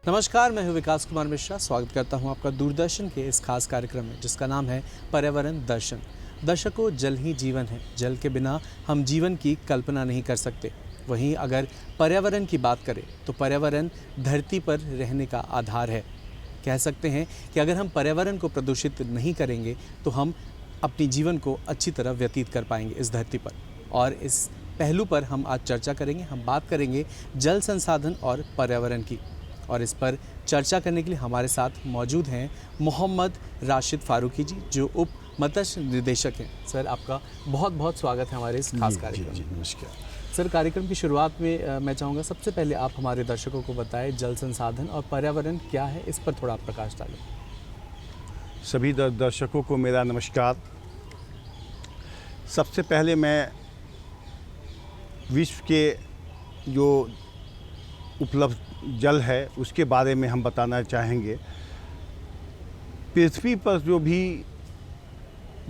नमस्कार, मैं हूं विकास कुमार मिश्रा। स्वागत करता हूं आपका दूरदर्शन के इस खास कार्यक्रम में जिसका नाम है पर्यावरण दर्शन। दर्शकों, जल ही जीवन है। जल के बिना हम जीवन की कल्पना नहीं कर सकते। वहीं अगर पर्यावरण की बात करें तो पर्यावरण धरती पर रहने का आधार है। कह सकते हैं कि अगर हम पर्यावरण को प्रदूषित नहीं करेंगे तो हम अपनी जीवन को अच्छी तरह व्यतीत कर पाएंगे इस धरती पर। और इस पहलू पर हम आज चर्चा करेंगे। हम बात करेंगे जल संसाधन और पर्यावरण की। और इस पर चर्चा करने के लिए हमारे साथ मौजूद हैं मोहम्मद राशिद फारूकी जी, जो उप मत्स्य निदेशक हैं। सर, आपका बहुत बहुत स्वागत है हमारे इस खास कार्यक्रम में। नमस्कार सर, कार्यक्रम की शुरुआत में मैं चाहूँगा सबसे पहले आप हमारे दर्शकों को बताएं जल संसाधन और पर्यावरण क्या है, इस पर थोड़ा प्रकाश डालें। सभी दर्शकों को मेरा नमस्कार। सबसे पहले मैं विश्व के जो उपलब्ध जल है उसके बारे में हम बताना चाहेंगे। पृथ्वी पर जो भी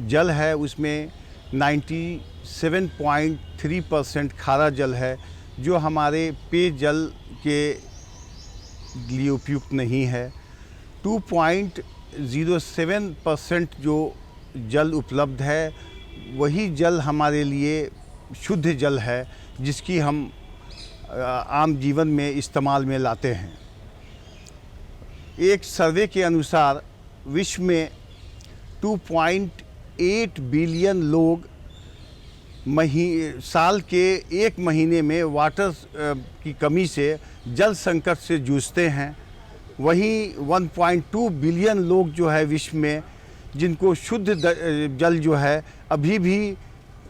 जल है उसमें 97.3% खारा जल है, जो हमारे पेयजल के लिए उपयुक्त नहीं है। 2.07% जो जल उपलब्ध है वही जल हमारे लिए शुद्ध जल है, जिसकी हम आम जीवन में इस्तेमाल में लाते हैं। एक सर्वे के अनुसार विश्व में 2.8 बिलियन लोग साल के एक महीने में वाटर की कमी से जल संकट से जूझते हैं। वहीं 1.2 बिलियन लोग जो है विश्व में, जिनको शुद्ध जल जो है अभी भी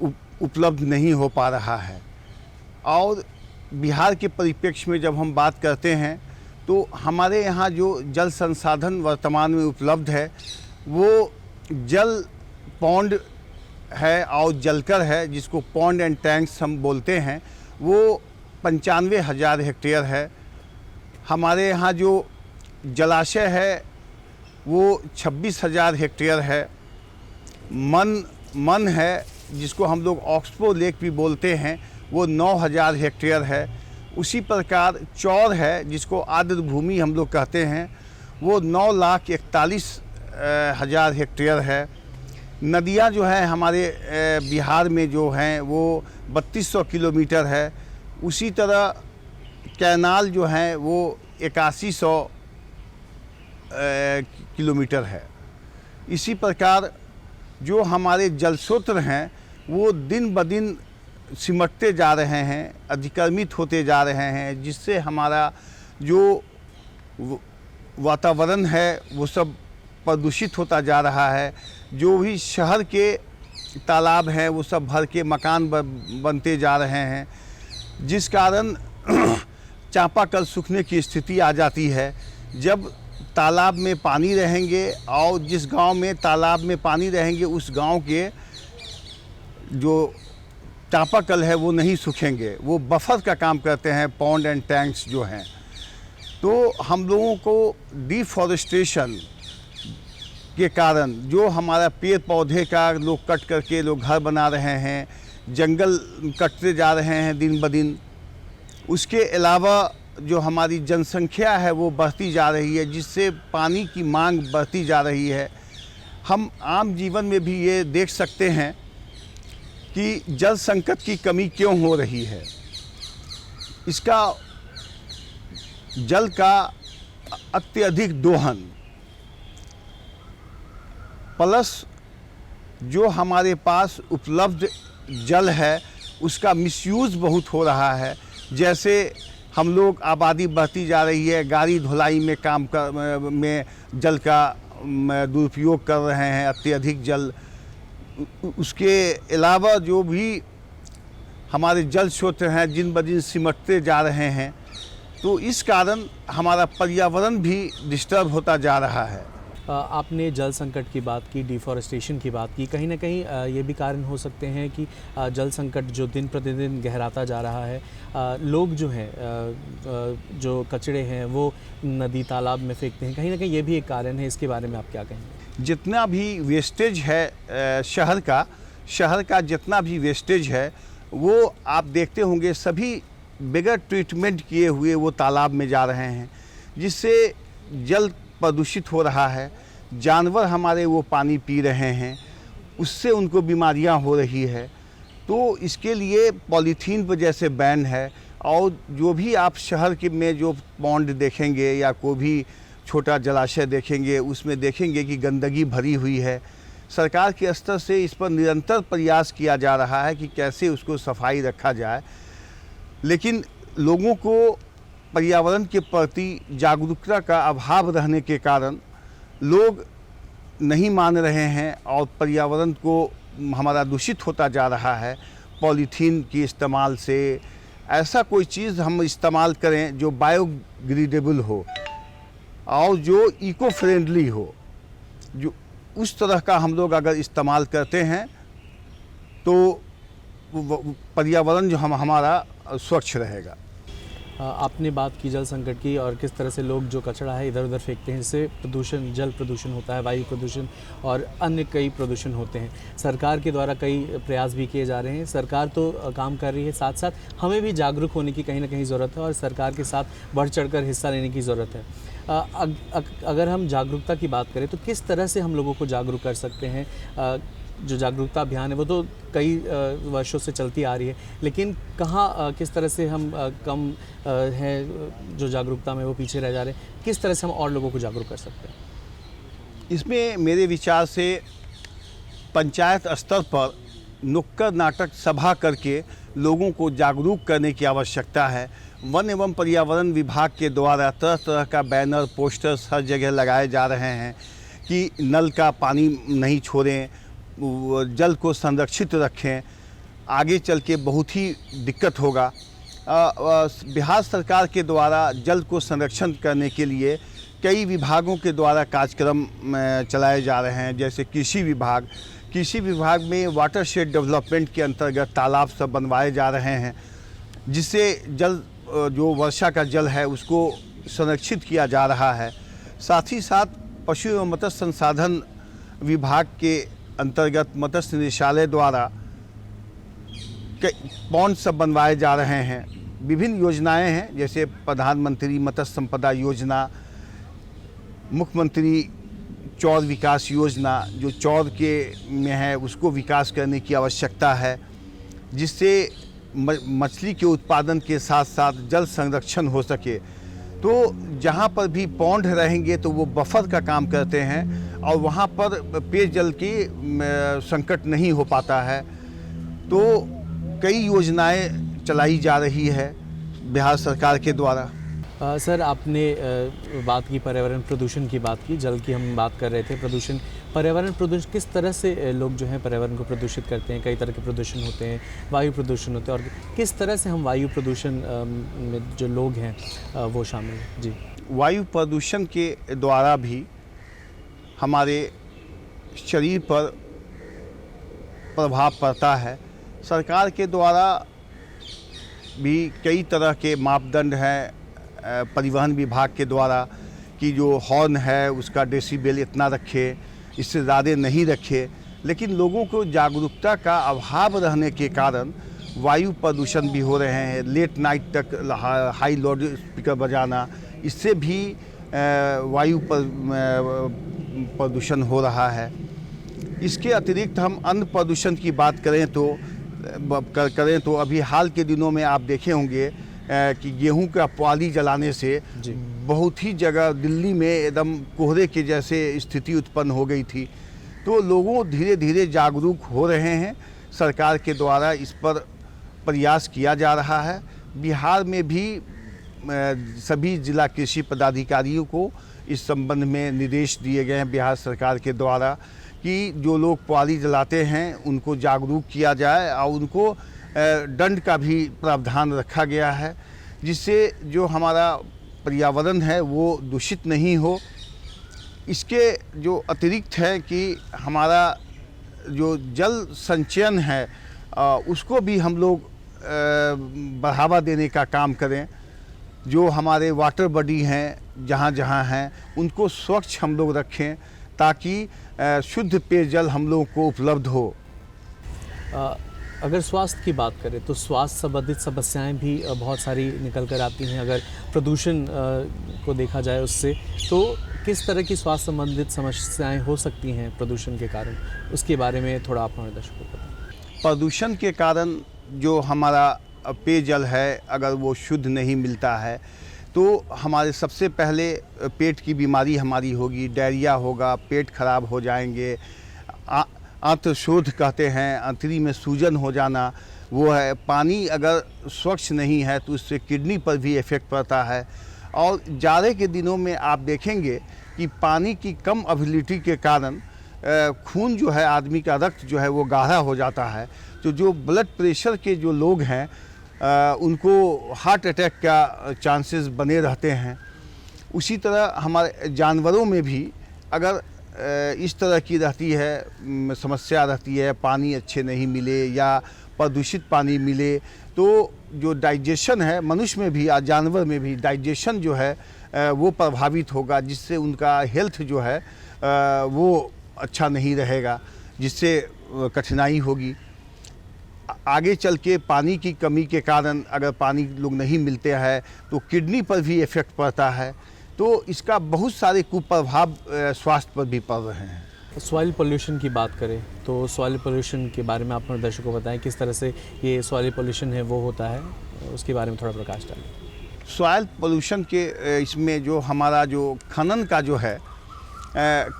उपलब्ध नहीं हो पा रहा है। और बिहार के परिप्रेक्ष्य में जब हम बात करते हैं तो हमारे यहाँ जो जल संसाधन वर्तमान में उपलब्ध है वो जल पौंड है और जलकर है, जिसको पौंड एंड टैंक्स हम बोलते हैं, वो 95,000 हेक्टेयर है। हमारे यहाँ जो जलाशय है वो 26,000 हेक्टेयर है। मन है, जिसको हम लोग ऑक्सबो लेक भी बोलते हैं, वो 9,000 हेक्टेयर है। उसी प्रकार चौर है, जिसको आर्द्र भूमि हम लोग कहते हैं, वो 9,41,000 हेक्टेयर है। नदियाँ जो हैं हमारे बिहार में जो हैं वो 3200 किलोमीटर है। उसी तरह कैनाल जो हैं वो 8100 किलोमीटर है। इसी प्रकार जो हमारे जल स्रोत हैं वो दिन ब दिन सिमटते जा रहे हैं, अधिक्रमित होते जा रहे हैं, जिससे हमारा जो वातावरण है वो सब प्रदूषित होता जा रहा है। जो भी शहर के तालाब हैं वो सब भर के मकान बनते जा रहे हैं, जिस कारण चापाकल सूखने की स्थिति आ जाती है। जब तालाब में पानी रहेंगे और जिस गांव में तालाब में पानी रहेंगे उस गांव के जो चापाकल है वो नहीं सूखेंगे, वो बफर का काम करते हैं, पौंड एंड टैंक्स जो हैं। तो हम लोगों को डिफॉरेस्टेशन के कारण जो हमारा पेड़ पौधे का लोग कट करके लोग घर बना रहे हैं, जंगल कटते जा रहे हैं दिन ब दिन। उसके अलावा जो हमारी जनसंख्या है वो बढ़ती जा रही है, जिससे पानी की मांग बढ़ती जा रही है। हम आम जीवन में भी ये देख सकते हैं कि जल संकट की कमी क्यों हो रही है। इसका जल का अत्यधिक दोहन प्लस जो हमारे पास उपलब्ध जल है उसका मिसयूज़ बहुत हो रहा है। जैसे हम लोग आबादी बढ़ती जा रही है, गाड़ी धुलाई में में जल का दुरुपयोग कर रहे हैं, अत्यधिक जल। उसके अलावा जो भी हमारे जल स्रोत हैं दिन ब दिन सिमटते जा रहे हैं, तो इस कारण हमारा पर्यावरण भी डिस्टर्ब होता जा रहा है। आपने जल संकट की बात की, डिफॉरेस्टेशन की बात की। कहीं ना कहीं ये भी कारण हो सकते हैं कि जल संकट जो दिन प्रतिदिन गहराता जा रहा है, लोग जो हैं जो कचरे हैं वो नदी तालाब में फेंकते हैं। कहीं ना कहीं ये भी एक कारण है। इसके बारे में आप क्या कहेंगे? जितना भी वेस्टेज है शहर का जितना भी वेस्टेज है वो आप देखते होंगे सभी बगैर ट्रीटमेंट किए हुए वो तालाब में जा रहे हैं, जिससे जल प्रदूषित हो रहा है, जानवर हमारे वो पानी पी रहे हैं, उससे उनको बीमारियां हो रही है। तो इसके लिए पॉलीथीन पर जैसे बैन है, और जो भी आप शहर के में जो पॉन्ड देखेंगे या कोई भी छोटा जलाशय देखेंगे, उसमें देखेंगे कि गंदगी भरी हुई है। सरकार के स्तर से इस पर निरंतर प्रयास किया जा रहा है कि कैसे उसको सफाई रखा जाए, लेकिन लोगों को पर्यावरण के प्रति जागरूकता का अभाव रहने के कारण लोग नहीं मान रहे हैं और पर्यावरण को हमारा दूषित होता जा रहा है। पॉलीथीन के इस्तेमाल से ऐसा कोई चीज़ हम इस्तेमाल करें जो बायोडिग्रेडेबल हो और जो इको फ्रेंडली हो, जो उस तरह का हम लोग अगर इस्तेमाल करते हैं तो पर्यावरण जो हमारा स्वच्छ रहेगा। आपने बात की जल संकट की और किस तरह से लोग जो कचरा है इधर उधर फेंकते हैं, इससे प्रदूषण, जल प्रदूषण होता है, वायु प्रदूषण और अन्य कई प्रदूषण होते हैं। सरकार के द्वारा कई प्रयास भी किए जा रहे हैं, सरकार तो काम कर रही है, साथ साथ हमें भी जागरूक होने की कहीं ना कहीं ज़रूरत है और सरकार के साथ बढ़ चढ़कर हिस्सा लेने की ज़रूरत है। अगर हम जागरूकता की बात करें तो किस तरह से हम लोगों को जागरूक कर सकते हैं? जो जागरूकता अभियान है वो तो कई वर्षों से चलती आ रही है, लेकिन कहाँ किस तरह से हम कम है जो जागरूकता में वो पीछे रह जा रहे हैं, किस तरह से हम और लोगों को जागरूक कर सकते हैं? इसमें मेरे विचार से पंचायत स्तर पर नुक्कड़ नाटक सभा करके लोगों को जागरूक करने की आवश्यकता है। वन एवं पर्यावरण विभाग के द्वारा तरह तरह का बैनर, पोस्टर्स हर जगह लगाए जा रहे हैं कि नल का पानी नहीं छोड़ें, जल को संरक्षित रखें, आगे चल के बहुत ही दिक्कत होगा। बिहार सरकार के द्वारा जल को संरक्षण करने के लिए कई विभागों के द्वारा कार्यक्रम चलाए जा रहे हैं, जैसे कृषि विभाग में वाटरशेड डेवलपमेंट के अंतर्गत तालाब सब बनवाए जा रहे हैं, जिससे जल जो वर्षा का जल है उसको संरक्षित किया जा रहा है। साथ ही साथ पशु एवं मत्स्य संसाधन विभाग के अंतर्गत मत्स्य निदेशालय द्वारा पॉन्ड सब बनवाए जा रहे हैं। विभिन्न योजनाएं हैं, जैसे प्रधानमंत्री मत्स्य संपदा योजना, मुख्यमंत्री चौर विकास योजना, जो चौर के में है उसको विकास करने की आवश्यकता है, जिससे मछली के उत्पादन के साथ साथ जल संरक्षण हो सके। तो जहाँ पर भी पॉन्ड रहेंगे तो वो बफर का काम करते हैं और वहाँ पर पेयजल की संकट नहीं हो पाता है। तो कई योजनाएं चलाई जा रही है बिहार सरकार के द्वारा। सर, आपने बात की पर्यावरण प्रदूषण की बात की, जल की हम बात कर रहे थे, प्रदूषण, पर्यावरण प्रदूषण किस तरह से लोग जो हैं पर्यावरण को प्रदूषित करते हैं? कई तरह के प्रदूषण होते हैं, वायु प्रदूषण होते हैं, और किस तरह से हम वायु प्रदूषण में जो लोग हैं वो शामिल हैं? जी, वायु प्रदूषण के द्वारा भी हमारे शरीर पर प्रभाव पड़ता है। सरकार के द्वारा भी कई तरह के मापदंड हैं परिवहन विभाग के द्वारा कि जो हॉर्न है उसका डेसिबल इतना रखे, इससे ज़्यादा नहीं रखे, लेकिन लोगों को जागरूकता का अभाव रहने के कारण वायु प्रदूषण भी हो रहे हैं। लेट नाइट तक हाई लाउड स्पीकर बजाना, इससे भी वायु प्रदूषण हो रहा है। इसके अतिरिक्त हम अन्य प्रदूषण की बात करें तो अभी हाल के दिनों में आप देखे होंगे कि गेहूं का पुआली जलाने से बहुत ही जगह दिल्ली में एकदम कोहरे के जैसे स्थिति उत्पन्न हो गई थी। तो लोगों धीरे धीरे जागरूक हो रहे हैं, सरकार के द्वारा इस पर प्रयास किया जा रहा है। बिहार में भी सभी जिला कृषि पदाधिकारियों को इस संबंध में निर्देश दिए गए हैं बिहार सरकार के द्वारा कि जो लोग पुआली जलाते हैं उनको जागरूक किया जाए और उनको दंड का भी प्रावधान रखा गया है, जिससे जो हमारा पर्यावरण है वो दूषित नहीं हो। इसके जो अतिरिक्त है कि हमारा जो जल संचयन है उसको भी हम लोग बढ़ावा देने का काम करें। जो हमारे वाटर बॉडी हैं जहाँ जहाँ हैं उनको स्वच्छ हम लोग रखें ताकि शुद्ध पेयजल हम लोगों को उपलब्ध हो। अगर स्वास्थ्य की बात करें तो स्वास्थ्य संबंधित समस्याएं भी बहुत सारी निकल कर आती हैं। अगर प्रदूषण को देखा जाए उससे, तो किस तरह की स्वास्थ्य संबंधित समस्याएं हो सकती हैं प्रदूषण के कारण, उसके बारे में थोड़ा आप हमारे दर्शकों को बताएं। प्रदूषण के कारण जो हमारा पेयजल है, अगर वो शुद्ध नहीं मिलता है तो हमारे सबसे पहले पेट की बीमारी हमारी होगी, डायरिया होगा, पेट खराब हो जाएंगे। आंत्रशोथ कहते हैं, आंतरी में सूजन हो जाना वो है। पानी अगर स्वच्छ नहीं है तो उससे किडनी पर भी इफ़ेक्ट पड़ता है। और जाड़े के दिनों में आप देखेंगे कि पानी की कम अवेलेबिलिटी के कारण खून जो है, आदमी का रक्त जो है वो गाढ़ा हो जाता है। तो जो ब्लड प्रेशर के जो लोग हैं उनको हार्ट अटैक का चांसेस बने रहते हैं। उसी तरह हमारे जानवरों में भी अगर इस तरह की रहती है समस्या रहती है, पानी अच्छे नहीं मिले या प्रदूषित पानी मिले, तो जो डाइजेशन है मनुष्य में भी या जानवर में भी डाइजेशन जो है वो प्रभावित होगा, जिससे उनका हेल्थ जो है वो अच्छा नहीं रहेगा, जिससे कठिनाई होगी। आगे चल के पानी की कमी के कारण अगर पानी लोग नहीं मिलते हैं तो किडनी पर भी इफ़ेक्ट पड़ता है। तो इसका बहुत सारे कुप्रभाव स्वास्थ्य पर भी पड़ रहे हैं। सॉइल पोल्यूशन की बात करें तो सॉइल पोल्यूशन के बारे में आप हमारे दर्शकों को बताएं, किस तरह से ये सॉइल पोल्यूशन है वो होता है, उसके बारे में थोड़ा प्रकाश डालें। सॉइल पोल्यूशन के इसमें जो हमारा जो खनन का जो है,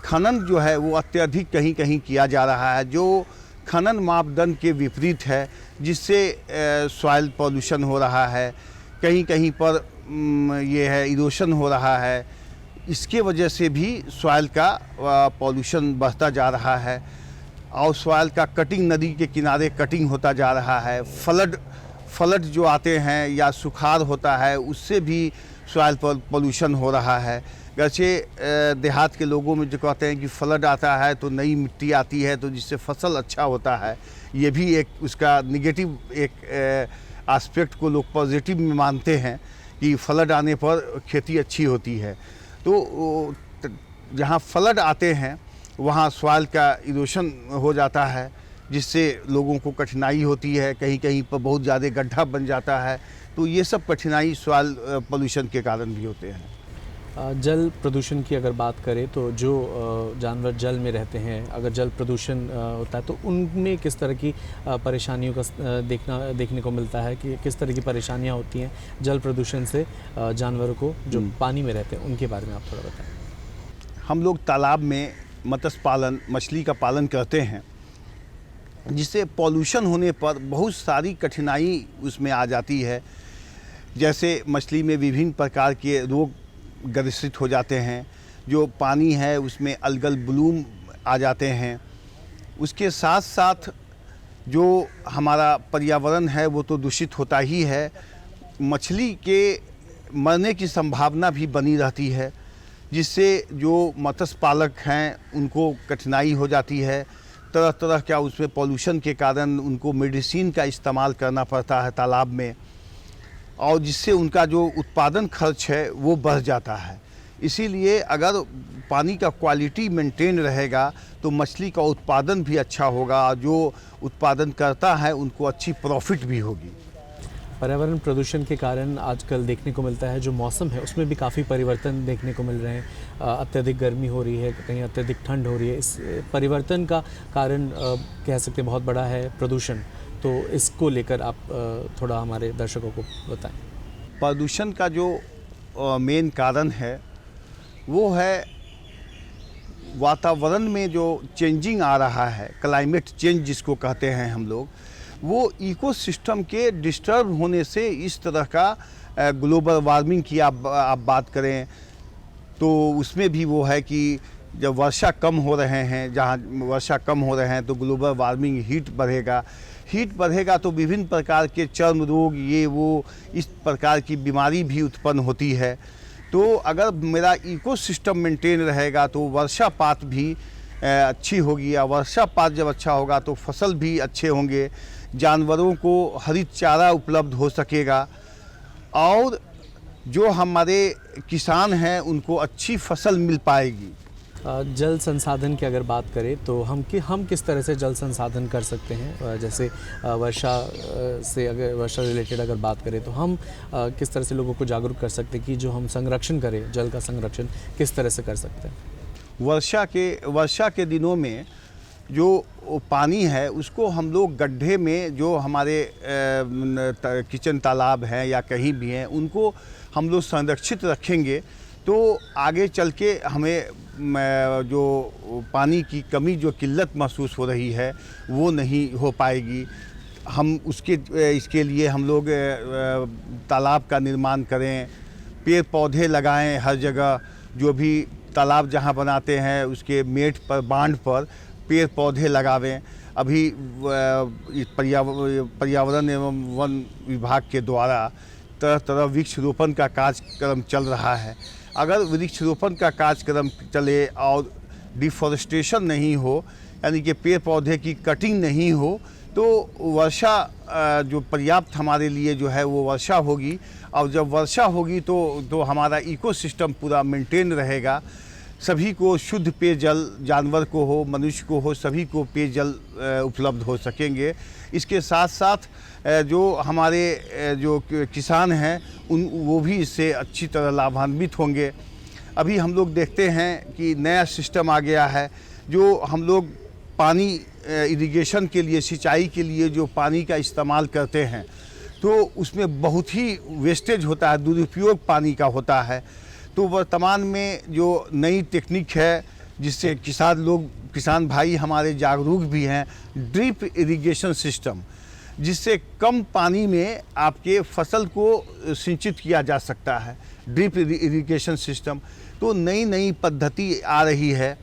खनन जो है वो अत्यधिक कहीं कहीं किया जा रहा है, जो खनन मापदंड के विपरीत है, जिससे सॉइल पोल्यूशन हो रहा है। कहीं कहीं पर ये है इरोशन हो रहा है। इसके वजह से भी सॉइल का पोल्यूशन बढ़ता जा रहा है। और सॉइल का कटिंग, नदी के किनारे कटिंग होता जा रहा है। फ्लड जो आते हैं या सुखाड़ होता है, उससे भी सॉइल पोल्यूशन हो रहा है। वैसे देहात के लोगों में जो कहते हैं कि फ्लड आता है तो नई मिट्टी आती है तो जिससे फसल अच्छा होता है, ये भी एक उसका निगेटिव एक एस्पेक्ट को लोग पॉजिटिव में मानते हैं कि फ्लड आने पर खेती अच्छी होती है। तो जहाँ फ्लड आते हैं वहाँ सॉइल का इरोशन हो जाता है, जिससे लोगों को कठिनाई होती है। कहीं कहीं पर बहुत ज़्यादा गड्ढा बन जाता है। तो ये सब कठिनाई सॉइल पोल्यूशन के कारण भी होते हैं। जल प्रदूषण की अगर बात करें तो जो जानवर जल में रहते हैं, अगर जल प्रदूषण होता है तो उनमें किस तरह की परेशानियों का देखने को मिलता है, कि किस तरह की परेशानियां होती हैं जल प्रदूषण से जानवरों को जो पानी में रहते हैं, उनके बारे में आप थोड़ा बताएं। हम लोग तालाब में मत्स्य पालन, मछली का पालन करते हैं, जिससे पॉल्यूशन होने पर बहुत सारी कठिनाई उसमें आ जाती है। जैसे मछली में विभिन्न प्रकार के रोग ग्रसित हो जाते हैं, जो पानी है उसमें अलगल ब्लूम आ जाते हैं। उसके साथ साथ जो हमारा पर्यावरण है वो तो दूषित होता ही है, मछली के मरने की संभावना भी बनी रहती है, जिससे जो मत्स्य पालक हैं उनको कठिनाई हो जाती है। तरह तरह का उसमें पॉल्यूशन के कारण उनको मेडिसिन का इस्तेमाल करना पड़ता है तालाब में, और जिससे उनका जो उत्पादन खर्च है वो बढ़ जाता है। इसीलिए अगर पानी का क्वालिटी मेंटेन रहेगा तो मछली का उत्पादन भी अच्छा होगा, और जो उत्पादन करता है उनको अच्छी प्रॉफिट भी होगी। पर्यावरण प्रदूषण के कारण आजकल देखने को मिलता है जो मौसम है उसमें भी काफ़ी परिवर्तन देखने को मिल रहे हैं। अत्यधिक गर्मी हो रही है, कहीं अत्यधिक ठंड हो रही है। इस परिवर्तन का कारण कह सकते हैं बहुत बड़ा है प्रदूषण। तो इसको लेकर आप थोड़ा हमारे दर्शकों को बताएं। प्रदूषण का जो मेन कारण है वो है वातावरण में जो चेंजिंग आ रहा है, क्लाइमेट चेंज जिसको कहते हैं हम लोग, वो इकोसिस्टम के डिस्टर्ब होने से इस तरह का ग्लोबल वार्मिंग की आप बात करें तो उसमें भी वो है कि जब वर्षा कम हो रहे हैं, जहाँ वर्षा कम हो रहे हैं तो ग्लोबल वार्मिंग हीट बढ़ेगा तो विभिन्न प्रकार के चर्म रोग, ये वो इस प्रकार की बीमारी भी उत्पन्न होती है। तो अगर मेरा इकोसिस्टम मेंटेन रहेगा तो वर्षापात भी अच्छी होगी, और वर्षापात जब अच्छा होगा तो फसल भी अच्छे होंगे, जानवरों को हरित चारा उपलब्ध हो सकेगा, और जो हमारे किसान हैं उनको अच्छी फसल मिल पाएगी। जल संसाधन की अगर बात करें तो हम किस तरह से जल संसाधन कर सकते हैं? जैसे वर्षा से अगर वर्षा रिलेटेड अगर बात करें तो हम किस तरह से लोगों को जागरूक कर सकते हैं कि जो हम संरक्षण करें, जल का संरक्षण किस तरह से कर सकते हैं? वर्षा के दिनों में जो पानी है उसको हम लोग गड्ढे में, जो हमारे किचन तालाब हैं या कहीं भी हैं, उनको हम लोग संरक्षित रखेंगे तो आगे चल के हमें जो पानी की कमी, जो किल्लत महसूस हो रही है वो नहीं हो पाएगी। हम इसके लिए हम लोग तालाब का निर्माण करें, पेड़ पौधे लगाएं हर जगह। जो भी तालाब जहां बनाते हैं उसके मेट पर, बांध पर पेड़ पौधे लगावें। अभी पर्यावरण एवं वन विभाग के द्वारा तरह तरह वृक्षरोपण का कार्यक्रम चल रहा है। अगर वृक्षरोपण का कार्यक्रम चले और डिफॉरेस्टेशन नहीं हो, यानी कि पेड़ पौधे की कटिंग नहीं हो, तो वर्षा जो पर्याप्त हमारे लिए जो है वो वर्षा होगी। और जब वर्षा होगी तो हमारा इकोसिस्टम पूरा मेंटेन रहेगा। सभी को शुद्ध पेयजल, जानवर को हो, मनुष्य को हो, सभी को पेयजल उपलब्ध हो सकेंगे। इसके साथ साथ जो हमारे जो किसान हैं वो भी इससे अच्छी तरह लाभान्वित होंगे। अभी हम लोग देखते हैं कि नया सिस्टम आ गया है, जो हम लोग पानी इरिगेशन के लिए, सिंचाई के लिए जो पानी का इस्तेमाल करते हैं तो उसमें बहुत ही वेस्टेज होता है, दुरुपयोग पानी का होता है। तो वर्तमान में जो नई टेक्निक है जिससे किसान भाई हमारे जागरूक भी हैं, ड्रिप इरिगेशन सिस्टम, जिससे कम पानी में आपके फसल को सिंचित किया जा सकता है। ड्रिप इरिगेशन सिस्टम तो नई पद्धति आ रही है।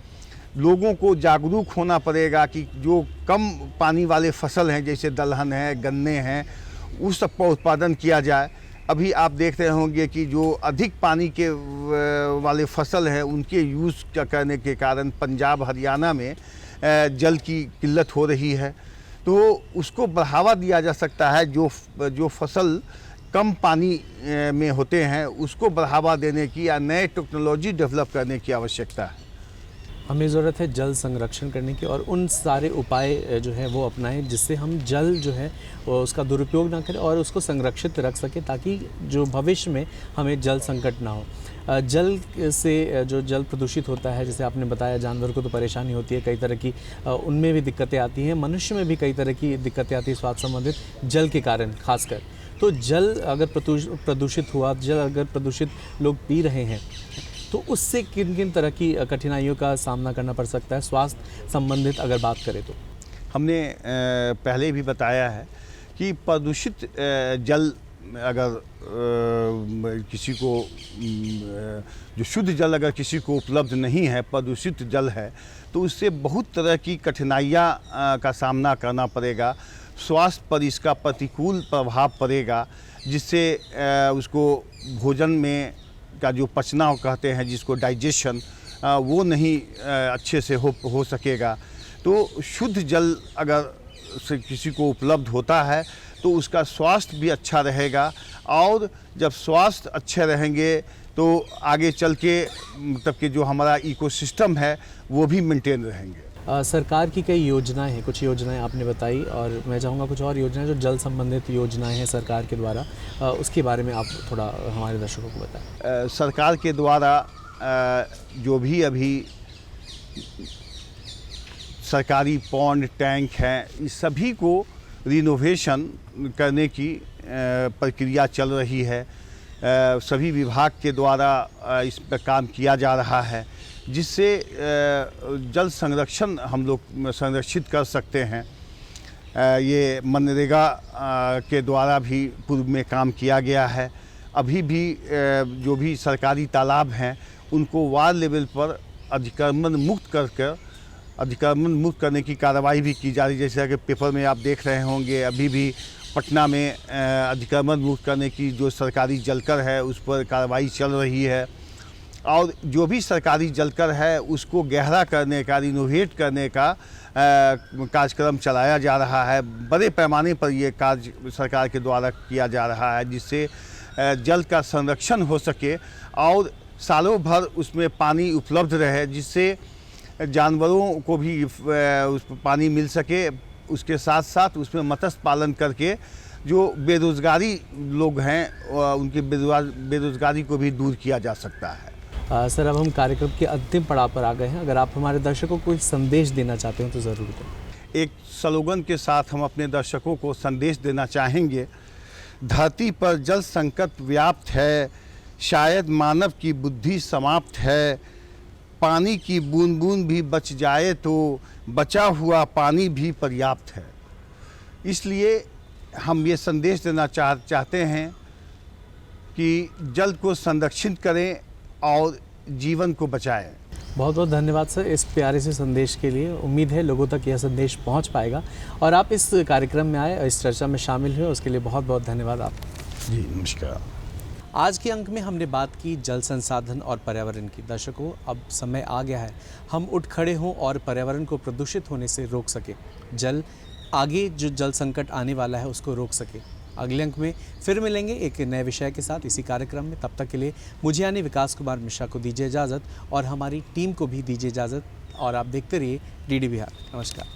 लोगों को जागरूक होना पड़ेगा कि जो कम पानी वाले फसल हैं, जैसे दलहन है, गन्ने हैं, उस सब का उत्पादन किया जाए। अभी आप देख रहे होंगे कि जो अधिक पानी के वाले फसल हैं उनके यूज़ करने के कारण पंजाब, हरियाणा में जल की किल्लत हो रही है। तो उसको बढ़ावा दिया जा सकता है। जो फसल कम पानी में होते हैं उसको बढ़ावा देने की या नए टेक्नोलॉजी डेवलप करने की आवश्यकता है। हमें ज़रूरत है जल संरक्षण करने की और उन सारे उपाय जो है वो अपनाएं जिससे हम जल जो है उसका दुरुपयोग ना करें और उसको संरक्षित रख सकें, ताकि जो भविष्य में हमें जल संकट ना हो। जल से जो जल प्रदूषित होता है, जैसे आपने बताया, जानवर को तो परेशानी होती है, कई तरह की उनमें भी दिक्कतें आती हैं, मनुष्य में भी कई तरह की दिक्कतें आती हैं स्वास्थ्य संबंधित जल के कारण खासकर। तो जल अगर प्रदूषित हुआ, जल अगर प्रदूषित लोग पी रहे हैं तो उससे किन किन तरह की कठिनाइयों का सामना करना पड़ सकता है स्वास्थ्य संबंधित अगर बात करें तो? हमने पहले भी बताया है कि प्रदूषित जल अगर किसी को, जो शुद्ध जल अगर किसी को उपलब्ध नहीं है, प्रदूषित जल है, तो उससे बहुत तरह की कठिनाइयाँ का सामना करना पड़ेगा। स्वास्थ्य पर इसका प्रतिकूल प्रभाव पड़ेगा, जिससे उसको भोजन में का जो पचना कहते हैं, जिसको डाइजेशन, वो नहीं अच्छे से हो सकेगा। तो शुद्ध जल अगर से किसी को उपलब्ध होता है तो उसका स्वास्थ्य भी अच्छा रहेगा, और जब स्वास्थ्य अच्छे रहेंगे तो आगे चल के मतलब कि जो हमारा इकोसिस्टम है वो भी मेंटेन रहेंगे। सरकार की कई योजनाएं हैं, कुछ योजनाएं आपने बताई, और मैं चाहूँगा कुछ और योजनाएं जो जल संबंधित योजनाएं हैं सरकार के द्वारा, उसके बारे में आप थोड़ा हमारे दर्शकों को बताएं। सरकार के द्वारा जो भी अभी सरकारी पॉन्ड, टैंक हैं, इस सभी को रिनोवेशन करने की प्रक्रिया चल रही है। सभी विभाग के द्वारा इस पर काम किया जा रहा है, जिससे जल संरक्षण हम लोग संरक्षित कर सकते हैं। ये मनरेगा के द्वारा भी पूर्व में काम किया गया है। अभी भी जो भी सरकारी तालाब हैं उनको वार्ड लेवल पर अतिक्रमण मुक्त करने की कार्रवाई भी की जा रही है। जैसे कि पेपर में आप देख रहे होंगे, अभी भी पटना में अतिक्रमण मुक्त करने की जो सरकारी जलकर है उस पर कार्रवाई चल रही है, और जो भी सरकारी जलकर है उसको गहरा करने का, रिनोवेट करने का कार्यक्रम चलाया जा रहा है। बड़े पैमाने पर ये कार्य सरकार के द्वारा किया जा रहा है, जिससे जल का संरक्षण हो सके और सालों भर उसमें पानी उपलब्ध रहे, जिससे जानवरों को भी उस पानी मिल सके। उसके साथ साथ उसमें मत्स्य पालन करके जो बेरोज़गारी लोग हैं उनकी बेरोज़गारी को भी दूर किया जा सकता है। सर, अब हम कार्यक्रम के अंतिम पड़ाव पर आ गए हैं। अगर आप हमारे दर्शकों को कोई संदेश देना चाहते हो तो ज़रूर दें। एक स्लोगन के साथ हम अपने दर्शकों को संदेश देना चाहेंगे। धरती पर जल संकट व्याप्त है, शायद मानव की बुद्धि समाप्त है। पानी की बूंद बूंद भी बच जाए तो बचा हुआ पानी भी पर्याप्त है। इसलिए हम ये संदेश देना चाहते हैं कि जल को संरक्षित करें और जीवन को बचाएं। बहुत बहुत धन्यवाद सर इस प्यारे से संदेश के लिए। उम्मीद है लोगों तक यह संदेश पहुंच पाएगा और आप इस कार्यक्रम में आए और इस चर्चा में शामिल हुए, उसके लिए बहुत बहुत धन्यवाद आपका। जी नमस्कार। आज के अंक में हमने बात की जल संसाधन और पर्यावरण की। दर्शकों, अब समय आ गया है हम उठ खड़े हों और पर्यावरण को प्रदूषित होने से रोक सके। आगे जो जल संकट आने वाला है उसको रोक सके। अगले अंक में फिर मिलेंगे एक नए विषय के साथ इसी कार्यक्रम में। तब तक के लिए मुझे यानी विकास कुमार मिश्रा को दीजिए इजाज़त और हमारी टीम को भी दीजिए इजाज़त। और आप देखते रहिए DD बिहार। नमस्कार।